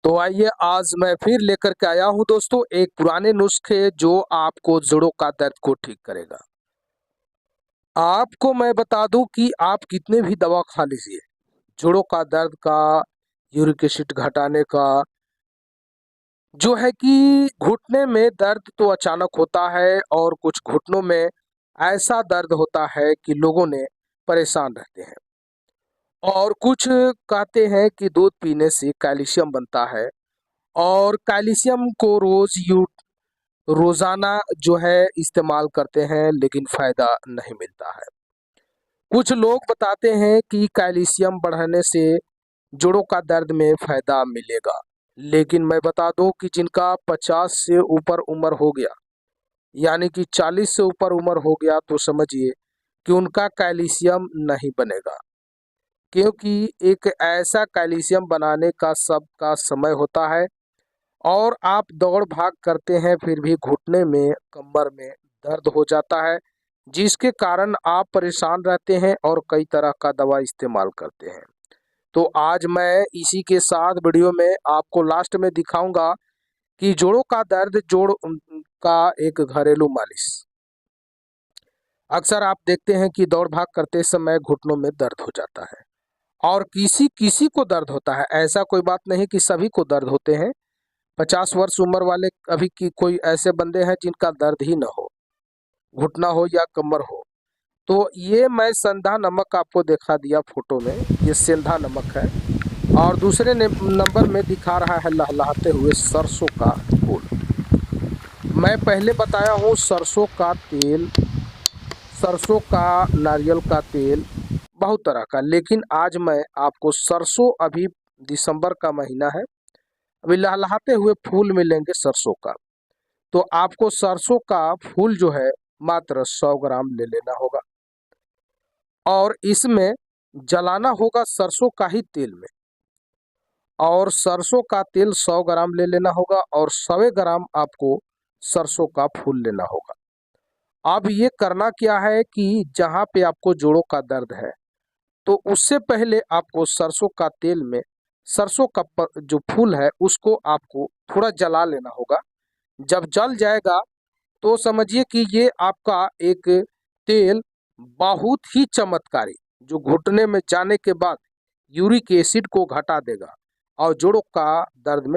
तो आइए आज मैं फिर लेकर के आया हूं दोस्तों एक पुराने नुस्खे जो आपको जोड़ों का दर्द को ठीक करेगा। आपको मैं बता दूं कि आप कितने भी दवा खा लीजिए, जोड़ों का दर्द का, यूरिक एसिड घटाने का, जो है कि घुटने में दर्द तो अचानक होता है और कुछ घुटनों में ऐसा दर्द होता है कि लोगों ने परेशान रहते हैं। और कुछ कहते हैं कि दूध पीने से कैल्शियम बनता है और कैल्शियम को रोजाना जो है इस्तेमाल करते हैं लेकिन फायदा नहीं मिलता है। कुछ लोग बताते हैं कि कैल्शियम बढ़ने से जोड़ों का दर्द में फायदा मिलेगा, लेकिन मैं बता दूं कि जिनका 50 से ऊपर उम्र हो गया, यानी कि 40 से ऊपर उम्र हो गया, तो समझिए कि उनका कैल्शियम नहीं बनेगा, क्योंकि एक ऐसा कैल्शियम बनाने का सबका समय होता है। और आप दौड़ भाग करते हैं फिर भी घुटने में, कमर में दर्द हो जाता है, जिसके कारण आप परेशान रहते हैं और कई तरह का दवा इस्तेमाल करते हैं। तो आज मैं इसी के साथ वीडियो में आपको लास्ट में दिखाऊंगा कि जोड़ों का दर्द, का एक घरेलू मालिश। अक्सर आप देखते हैं कि दौड़ भाग करते समय घुटनों में दर्द हो जाता है और किसी किसी को दर्द होता है, ऐसा कोई बात नहीं कि सभी को दर्द होते हैं। 50 वर्ष उम्र वाले अभी की कोई ऐसे बंदे हैं जिनका दर्द ही न हो, घुटना हो या कमर हो। तो ये मैं सेंधा नमक आपको दिखा दिया फोटो में, ये सेंधा नमक है। और दूसरे नंबर में दिखा रहा है लहलहाते हुए सरसों का फूल। मैं पहले बताया हूँ सरसों का तेल, सरसों का, नारियल का तेल, बहुत तरह का, लेकिन आज मैं आपको सरसों, अभी दिसंबर का महीना है, अभी लहलहाते हुए फूल मिलेंगे सरसों का। तो आपको सरसों का फूल जो है मात्र 100 ग्राम ले लेना होगा और इसमें जलाना होगा सरसों का ही तेल में। और सरसों का तेल 100 ग्राम ले लेना होगा और 100 ग्राम आपको सरसों का फूल लेना होगा। अब ये करना क्या है कि जहाँ पे आपको जोड़ों का दर्द है, तो उससे पहले आपको सरसों का तेल में सरसों का जो फूल है उसको आपको थोड़ा जला लेना होगा। जब जल जाएगा तो समझिए कि ये आपका एक तेल बहुत ही चमत्कारी, जो घुटने में जाने के बाद यूरिक एसिड को घटा देगा और जोड़ों का दर्द में